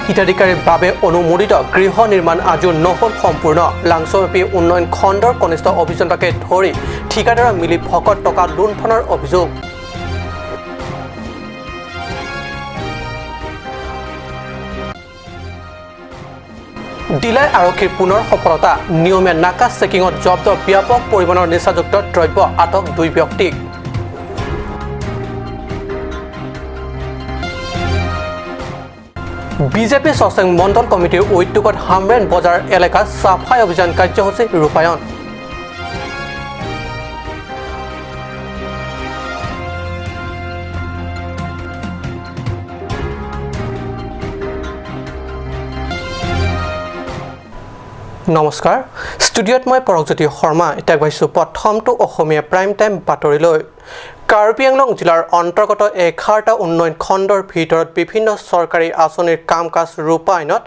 হিতাধিকাৰীৰ বাবে অনুমোদিত গৃহ নিৰ্মাণ আজিও নহ'ল সম্পূৰ্ণ লাংচব্যাপী উন্নয়ন খণ্ডৰ কনিষ্ঠ অভিযন্তাকে ধৰি ঠিকাদাৰৰ মিলি ভকত টকা লুণ্ঠনৰ অভিযোগ দিলাই আৰক্ষীৰ পুনৰ সফলতা নিয়মীয়া নাকা চেকিঙত জব্দ ব্যাপক পৰিমাণৰ নিচাযুক্ত দ্ৰব্য আটক 2 ব্যক্তিক বিজেপি সচেং মণ্ডল কমিটিৰ উদ্যোগত হামৰেন বজাৰ এলেকাত সাফাই অভিযান কাৰ্যসূচী ৰূপায়ণ নমস্কাৰ ষ্টুডিঅ'ত মই পৰকজ্যোতি শৰ্মা এতিয়া গৈছোঁ প্ৰথমটো অসমীয়া প্ৰাইম টাইম বাতৰিলৈ কাৰ্বি আংলং জিলাৰ অন্তৰ্গত 11টা উন্নয়ন খণ্ডৰ ভিতৰত বিভিন্ন চৰকাৰী আঁচনিৰ কাম কাজ ৰূপায়ণত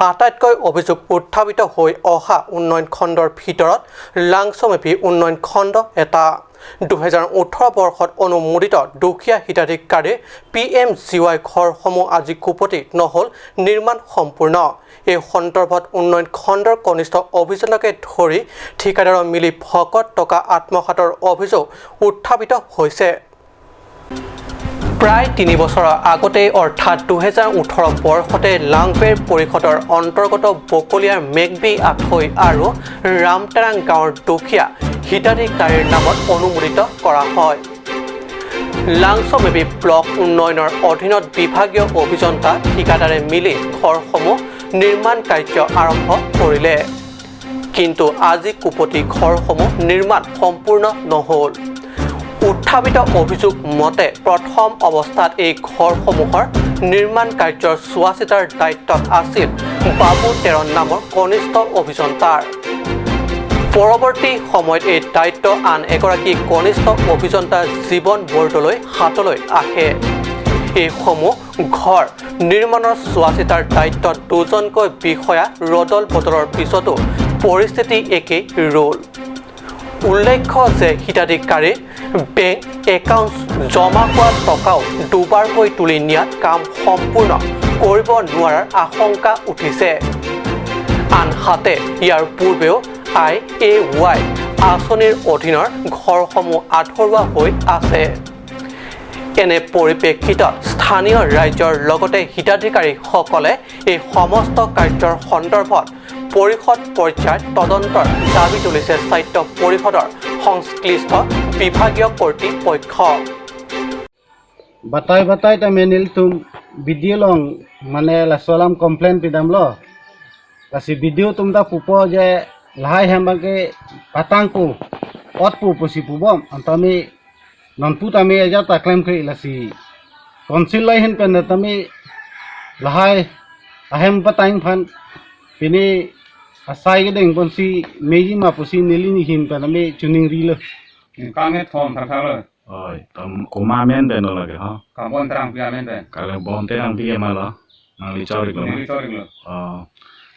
আটাইতকৈ অভিযোগ উত্থাপিত হৈ অহা উন্নয়ন খণ্ডৰ ভিতৰত লাংচব্যাপী উন্নয়ন খণ্ড এটা 2018 বৰ্ষত অনুমোদিত দুখীয়া হিতাধিকাৰী PMGY ঘৰসমূহ আজি কুপতি নহ'ল নিৰ্মাণ সম্পূৰ্ণ এই সন্দৰ্ভত উন্নয়ন খণ্ডৰ কনিষ্ঠ অভিযন্তাকে ধৰি ঠিকাদাৰৰ মিলি ভকত টকা আত্মসাতৰ অভিযোগ উত্থাপিত হৈছে প্ৰায় 3 বছৰৰ আগতে অৰ্থাৎ 2018 বৰ্ষতে লাংপেৰ পৰিষদৰ অন্তৰ্গত বকলিয়াৰ মেঘবি আথৈ আৰু ৰামটেৰাং গাঁৱৰ দুখীয়া হিতাধিকাৰীৰ নামত অনুমোদিত কৰা হয় লাংচব্যাপী ব্লক উন্নয়নৰ অধীনত বিভাগীয় অভিযন্তা ঠিকাদাৰে মিলি ঘৰসমূহ নিৰ্মাণ কাৰ্য আৰম্ভ কৰিলে কিন্তু আজি কুপতি ঘৰসমূহ নিৰ্মাণ সম্পূৰ্ণ নহ'ল উত্থাপিত অভিযোগ মতে প্ৰথম অৱস্থাত এই ঘৰসমূহৰ নিৰ্মাণ কাৰ্যৰ চোৱাচিতাৰ দায়িত্বত আছিল বাবু তেৰণ নামৰ কনিষ্ঠ অভিযন্তাৰ পৰৱৰ্তী সময়ত এই দায়িত্ব আন এগৰাকী কনিষ্ঠ অভিযন্তা জীৱন বৰদলৈ হাতলৈ আহে এইসমূহ ঘৰ নিৰ্মাণৰ চোৱাচিতাৰ দায়িত্বত দুজনকৈ বিষয়া ৰদল বদলৰ পিছতো পৰিস্থিতি একেই ৰ'ল উল্লেখ্য যে হিতাধিকাৰী বেংক একাউণ্ট জমা কৰা টকাও দুবাৰকৈ তুলি নিয়াত কাম সম্পূৰ্ণ কৰিব নোৱাৰাৰ আশংকা উঠিছে আনহাতে ইয়াৰ পূৰ্বেও IAY আঁচনিৰ অধীনৰ ঘৰসমূহ আধৰুৱা হৈ আছে এনে পৰিপ্ৰেক্ষিতত স্থানীয় ৰাজ্যৰ লগতে হিতাধিকাৰীসকলে এই সমস্ত কাৰ্যৰ সন্দৰ্ভত পৰিষদ পৰ্যায়ত তদন্তৰ দাবী তুলিছে স্বাস্থ্য পৰিষদৰ সংশ্লিষ্ট বিভাগীয় কৰ্তৃপক্ষ বাতাই তামেনিল তুম ভিডিও লং মানে লাসলাম কমপ্লেন পিদাম লো লাসি ভিডিও তুমটা পুপো যে লাহাই হেমাকে পাতাংপু অতপু পসি পুবম আন্তামি ননপু তামি এজা তাক্লেম কই লাসি কনসিল লাই হেন পেন তামি লাহাই আহেম পাতাং ফান পিনি asai ke deng ponsi meji ma posi nili ni hin pan me chuning ri lo kanget form thak thak lo oi tam koma men ben lo lage ha kabon terang pia men ben kala bon terang pia ma lo nang li chori lo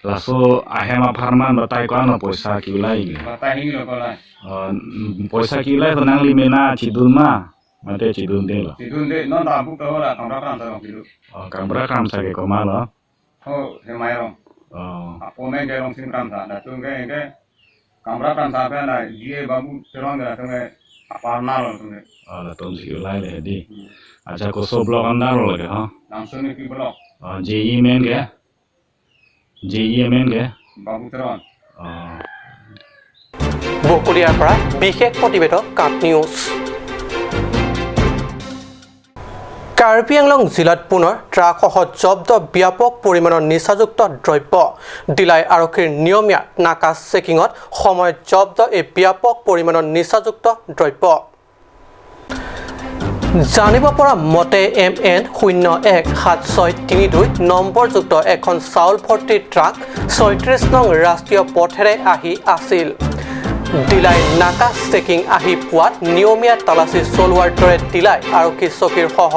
la so ahema farman batai ko na poisa ki lai batai hi lo ko lai poisa ki lai to nang li mena chidun ma mate chidun de lo chidun de non da bu ko la kamra kam sa ki lo kamra kam sa ke ko ma lo ho he mai ro Apo men ke long sim kam sa da tung ke kamra kam sa pe na ye babu terang da tung apa na lo tung la tom si lai le di acha ko so blog an na lo lage ha langsung ni ki blog JE men ke babu terang বকলিয়াৰ পৰা বিশেষ প্ৰতিবেদক কাট news Karbi Anglong জিলাত পুনৰ ট্ৰাকসহ জব্দ ব্যাপক পৰিমাণৰ নিচাযুক্ত দ্ৰব্য দিলাই আৰক্ষীৰ নিয়মীয়া নাকা চেকিঙত সময়ত জব্দ এই ব্যাপক পৰিমাণৰ নিচাযুক্ত দ্ৰব্য জানিব পৰা মতে MN 017632 নম্বৰযুক্ত এখন চাউল ভৰ্তি ট্ৰাক 36 নং ৰাষ্ট্ৰীয় পথেৰে আহি আছিল দিলাই নাকা চেকিং আহি পোৱাত নিয়মীয়া তালাচী চলোৱাৰ দৰে দিলাই আৰক্ষী চকীৰ সহ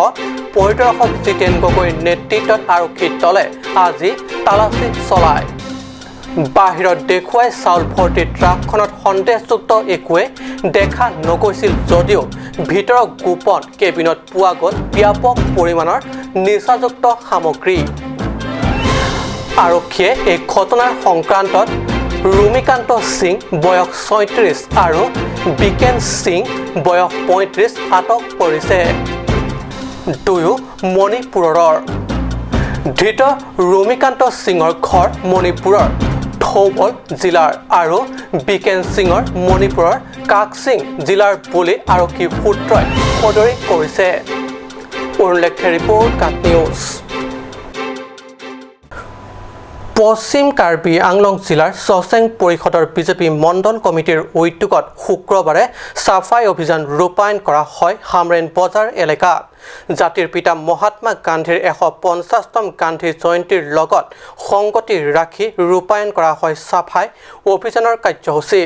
পৰিদৰ্শক জিতেন গগৈৰ নেতৃত্বত আৰক্ষী দলে আজি তালাচী চলায় বাহিৰত দেখুৱাই চাউল ভৰ্তি ট্ৰাকখনত সন্দেহযুক্ত একোৱে দেখা নগৈছিল যদিও ভিতৰৰ গোপন কেবিনত পোৱা গ'ল ব্যাপক পৰিমাণৰ নিচাযুক্ত সামগ্ৰী আৰক্ষীয়ে এই ঘটনাৰ সংক্ৰান্তত ৰুমিকান্ত সিং বয়স ৩৬ আৰু বিকেন সিং বয়স ৩৫ আটক কৰিছে দুয়ো মণিপুৰৰ ধৃত ৰুমিকান্ত সিঙৰ ঘৰ মণিপুৰৰ থৌবল জিলাৰ আৰু বিকেন সিঙৰ মণিপুৰৰ কাকসিং জিলাৰ বুলি আৰক্ষী সূত্ৰই সদৰি কৰিছে উল্লেখ্য ৰিপৰ্ট কাট নিউজ পশ্চিম কাৰ্বি আংলং জিলাৰ ছচেং পৰিষদৰ বিজেপি মণ্ডল কমিটিৰ উদ্যোগত শুক্ৰবাৰে সাফাই অভিযান ৰূপায়ণ কৰা হয় হামৰেন বজাৰ এলেকাত জাতিৰ পিতা মহাত্মা গান্ধীৰ ১৫০তম গান্ধী জয়ন্তীৰ লগত সংগতি ৰাখি ৰূপায়ণ কৰা হয় সাফাই অভিযানৰ কাৰ্যসূচী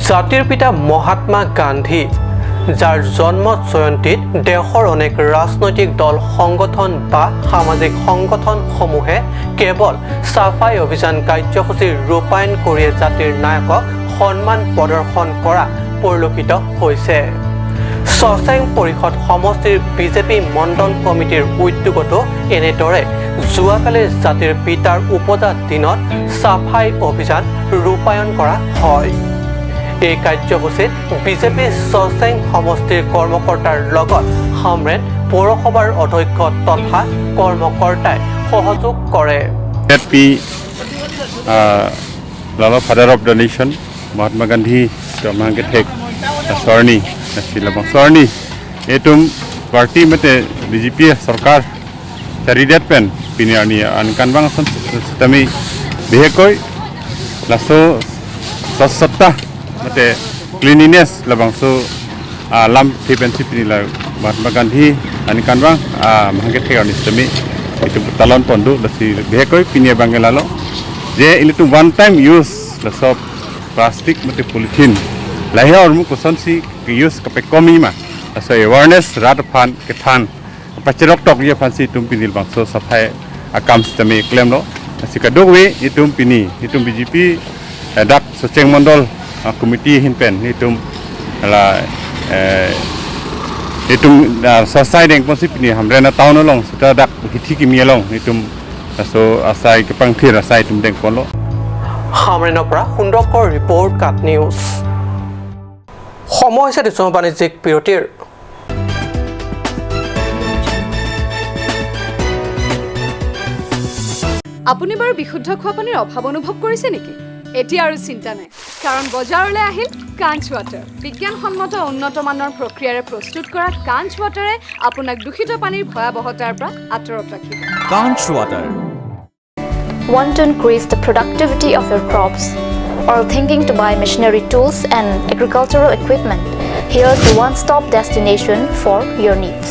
জাতিৰ পিতা মহাত্মা গান্ধী যাৰ জন্ম জয়ন্তীত দেশৰ অনেক ৰাজনৈতিক দল সংগঠন বা সামাজিক সংগঠনসমূহে কেৱল সাফাই অভিযান কাৰ্যসূচী ৰূপায়ণ কৰিয়ে জাতিৰ নায়কক সন্মান প্ৰদৰ্শন কৰা পৰিলক্ষিত হৈছে ছচেং পৰিষদ সমষ্টিৰ বিজেপি মণ্ডল কমিটিৰ উদ্যোগতো এনেদৰে যোৱাকালি জাতিৰ পিতাৰ উপজা দিনত সাফাই অভিযান ৰূপায়ণ কৰা হয় এই কাৰ্যসূচীত বিজেপি ছচেং সমষ্টিৰ কৰ্মকৰ্তাৰ লগত হামৰেন পৌৰসভাৰ অধ্যক্ষ তথা কৰ্মকৰ্তাই সহযোগ কৰে Lala Father of the Nation, Mahatma Gandhi, Tamangke Thek, Sorni, Silabang Sorni, Etum Party Mate, BJP, Sarkar, Charidat Pen, Piniani, and Kanbang Sami, Behekoi, Lasso, Sasata, Mate, Cleanliness, Labangso, Lam Tipensi Pinila, Mahatma Gandhi, and Kanbang, Mahake Thek on Sami, itu Talon Pondu, Lasi Behekoi, Pinia Bangalalo. Je ini tu one time use la sop plastic mate polythene lahir ormu kosan si use kape komi ma so awareness rat fan ke than pachirok tok ye fansi tum pinil bang so safai akam stame claim lo si kadok we itum pini itum BJP dak Soceng Mondol committee hinpen itum la itum society deng ponsi pini hamrena town long sita dak hithi kimi long itum so asai kepang thir asai tum deng polo হামৰেনৰ পৰা সুন্দৰকৰ report কাট news সময় হৈছে দেশৰ বাণিজ্যিক বিৰতিৰ আপুনি বাৰু বিশুদ্ধ খোৱা পানীৰ অভাৱ অনুভৱ কৰিছে নেকি এতিয়া আৰু চিন্তা নাই কাৰণ বজাৰলৈ আহিল কাঞ্চ ৱাটাৰ বিজ্ঞানসন্মত উন্নত মানৰ প্ৰক্ৰিয়াৰে প্ৰস্তুত কৰা কাঞ্চ ৱাটাৰে আপোনাক দূষিত পানীৰ ভয়াৱহতাৰ পৰা আঁতৰত ৰাখিব কাঞ্চ water Want to increase the productivity of your crops or thinking to buy machinery tools and agricultural equipment? Here's the one-stop destination for your needs.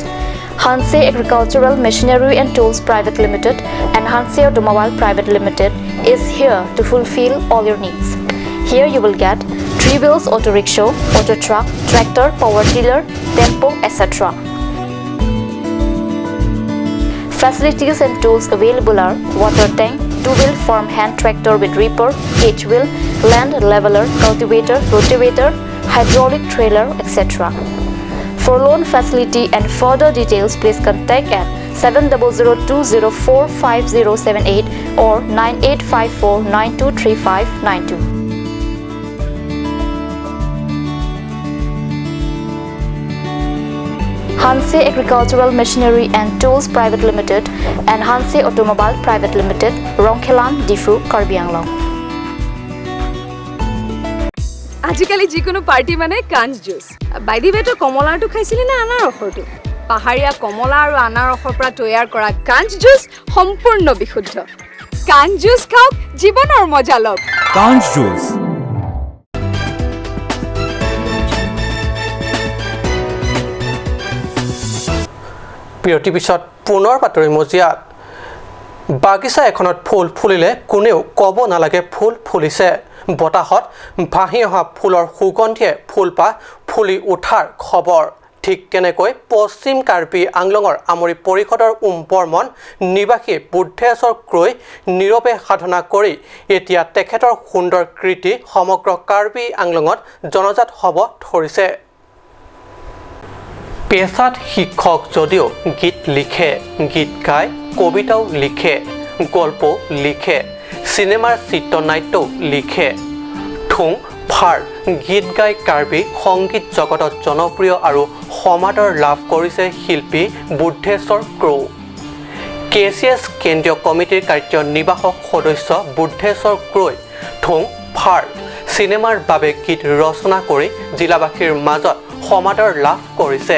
Hanse Agricultural Machinery and Tools Private Limited and Hanse Automobile Private Limited is here to fulfill all your needs. Here you will get 3 wheels auto rickshaw, auto truck, tractor, power tiller, tempo, etc. Facilities and tools available are water tank, 2-wheel farm hand tractor with reaper, H-wheel, land leveler, cultivator, rotavator, hydraulic trailer, etc. For loan facility and further details, please contact at 7002045078 or 9854923592. Hanse Agricultural Machinery and Tools Private Limited and Hanse Automobile Private Limited, Rongkhelan, Difu, Karbi Anglong. আজিকালি যিকোনো party মানে কাঞ্চ juice বাইদি বেটো কমলাটো খাইছিলি না আনাৰ ৰসটো পাহাৰীয়া কমলা আৰু আনাৰ ৰসৰ পৰা তৈয়াৰ কৰা কাঞ্চ জুচ সম্পূৰ্ণ বিশুদ্ধ কাঞ্চ জুচ খাওক জীৱনৰ মজা লওক কাঞ্চ জুচ বিৰতি পিছত পুনৰ বাতৰি মজিয়াত বাগিচা এখনত ফুল ফুলিলে কোনেও ক'ব নালাগে ফুল ফুলিছে বতাহত ভাহি অহা ফুলৰ সুগন্ধিয়ে ফুলপাহ ফুলি উঠাৰ খবৰ ঠিক তেনেকৈ পশ্চিম কাৰ্বি আংলঙৰ আমৰি পৰিষদৰ বৰ্মন নিবাসী বুদ্ধেশ্বৰ ক্ৰৈ নীৰৱে সাধনা কৰি এতিয়া তেখেতৰ সুন্দৰ কৃতি সমগ্ৰ কাৰ্বি আংলঙত জনজাত হ'ব ধৰিছে পেছাত শিক্ষক যদিও গীত লিখে গীত গায় কবিতাও লিখে গল্প লিখে সিনেমাৰ চিত্ৰনাট্যও লিখে ঠুং ফাৰ গীত গাই কাৰ্বি সংগীত জগতত জনপ্ৰিয় আৰু সমাদৰ লাভ কৰিছে শিল্পী বুদ্ধেশ্বৰ ক্ৰৌ KCS কেন্দ্ৰীয় কমিটিৰ কাৰ্যনিৰ্বাহক সদস্য বুদ্ধেশ্বৰ ক্ৰৌই ঠুং ফাৰ সিনেমাৰ বাবে গীত ৰচনা কৰি জিলাবাসীৰ মাজত সমাদৰ লাভ কৰিছে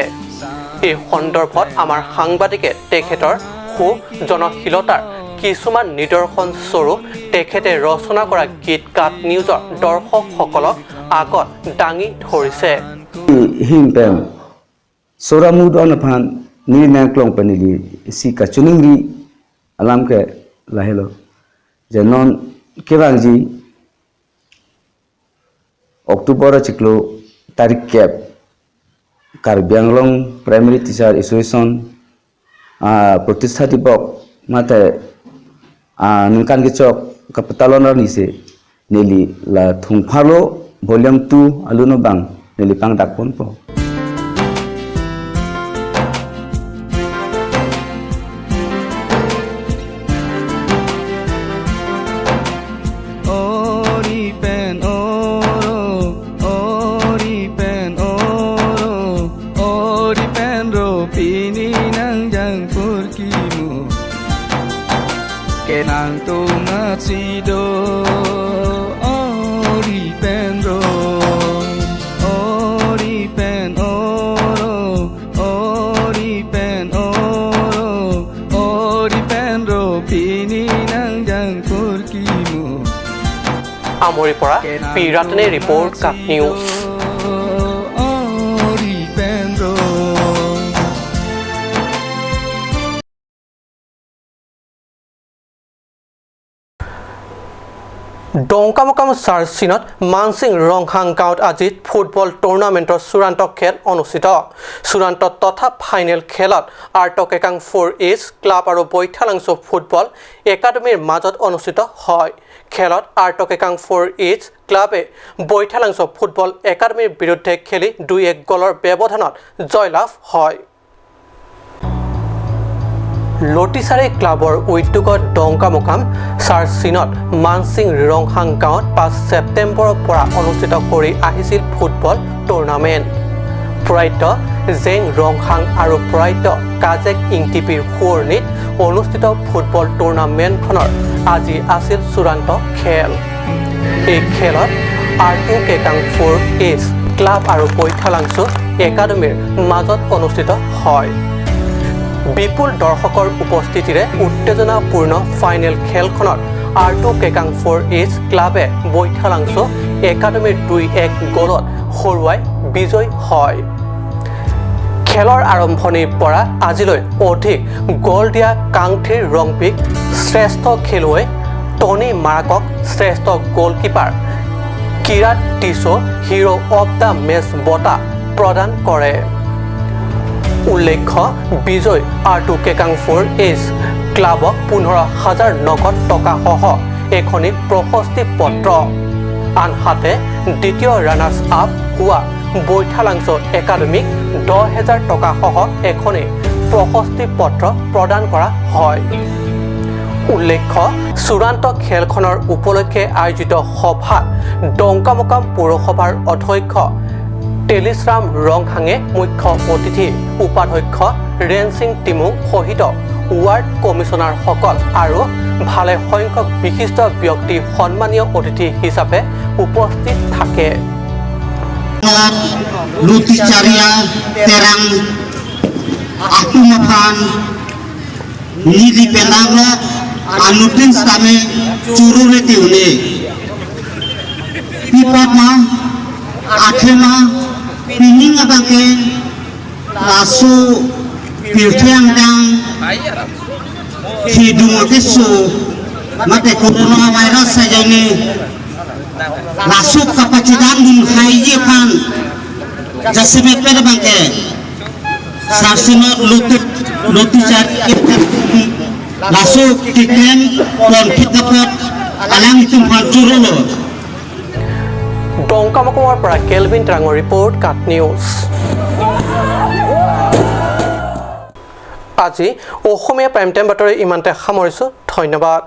এই সন্দৰ্ভত আমাৰ সাংবাদিকে তেখেতৰ জনশীলতাৰ কিছুমান নিদৰ্শন স্বৰূপ তেখেতে ৰচনা কৰা গীত কাট নিউজৰ দৰ্শকসকলক আগত দাঙি ধৰিছে himpem soramudon phan ni na klong panili si ka chuningri alam ke lahelo jenon kebangji Oktober ciklo tarik kep Karbi Anglong Primary Teacher Association Protista Dibok mate nungkan kecok kapitalonar nise nili la thungphalo volume 2 aluno bang nili pang dakpon po Kenang tungat sido ori penro ori pen oro ori pen oro ori penro pini nang jang kurkimu আমৰিৰ পৰা পি ৰাটনে report কাট news ori penro Dongkamukam চাৰ্চিনত মানসিং ৰংহাং গাঁৱত আজি football টুৰ্ণামেণ্টৰ চূড়ান্ত খেল অনুষ্ঠিত চূড়ান্ত তথা ফাইনেল খেলত আৰ্টক একাং 4H ক্লাব আৰু বৈঠালাংছ ফুটবল একাডেমীৰ মাজত অনুষ্ঠিত হয় খেলত আৰ্টক একাং 4H ক্লাবে বৈঠালাংছ ফুটবল একাডেমীৰ বিৰুদ্ধে খেলি 2-1 গলৰ ব্যৱধানত জয়লাভ হয় লটিচাৰী ক্লাবৰ উদ্যোগত ডংকামকাম চাৰ্চিনত মানসিং ৰংহাং গাঁৱত 5 ছেপ্টেম্বৰৰ পৰা অনুষ্ঠিত কৰি আহিছিল ফুটবল টুৰ্ণামেণ্ট প্ৰয়াত জেং ৰংহাং আৰু প্ৰয়াত কাজেক ইংটিপিৰ সোঁৱৰণিত অনুষ্ঠিত ফুটবল টুৰ্ণামেণ্টখনৰ আজি আছিল চূড়ান্ত খেল এই খেলত আৰ্টু কেকাং 4H ক্লাব আৰু বৈঠালাংছ একাডেমীৰ মাজত অনুষ্ঠিত হয় বিপুল দৰ্শকৰ উপস্থিতিৰে উত্তেজনাপূৰ্ণ ফাইনেল খেলখনত আৰ্টু কেকাং 4H ক্লাবে বৈঠালাংছ একাডেমীৰ 2-1 গলত হৰুৱাই বিজয় হয় খেলৰ আৰম্ভণিৰ পৰা আজিলৈ অধিক গল দিয়া কাংথিৰ ৰংপিক শ্ৰেষ্ঠ খেলুৱৈ টনি মাৰাকক শ্ৰেষ্ঠ goalkeeper Kirat Tisso hero of the match বঁটা প্ৰদান কৰে উল্লেখ্য বিজয় আৰ্টু কেকাং 4H ক্লাবক 15,000 নগদ টকা সহ এখনি প্ৰশস্তি পত্ৰ আনহাতে দ্বিতীয় ৰানাৰ্ছ আপ হোৱা বৈঠালাংছ একাডেমীক 10,000 টকা সহ এখনি প্ৰশস্তি পত্ৰ প্ৰদান কৰা হয় উল্লেখ্য চূড়ান্ত খেলখনৰ উপলক্ষে আয়োজিত সভাত ডংকামকাম পৌৰসভাৰ অধ্যক্ষ টেলিশ্ৰাম ৰংহাঙে মুখ্য অতিথি উপাধ্যক্ষ ৰেনসিং টিমুং সহিত ৱাৰ্ড কমিছনাৰসকল আৰু ভালে সংখ্যক বিশিষ্ট ব্যক্তি সন্মানীয় অতিথি হিচাপে উপস্থিত থাকে Luticaria terang akumafan nili penangla anutin stame curure tiune pipatma akhema pining abangke lasu pirtiang dang hidung kesu mate corona virus sajane lasu kapacitan dun haiji pan jasibet pada bangke sarsino luticar lasu tiken kon kitapot alang tumhan curolo ডংকামকামৰ পৰা kelvin ট্ৰাঙৰ report কাট news আজি অসমীয়া prime time বাতৰি ইমানতে সামৰিছোঁ ধন্যবাদ।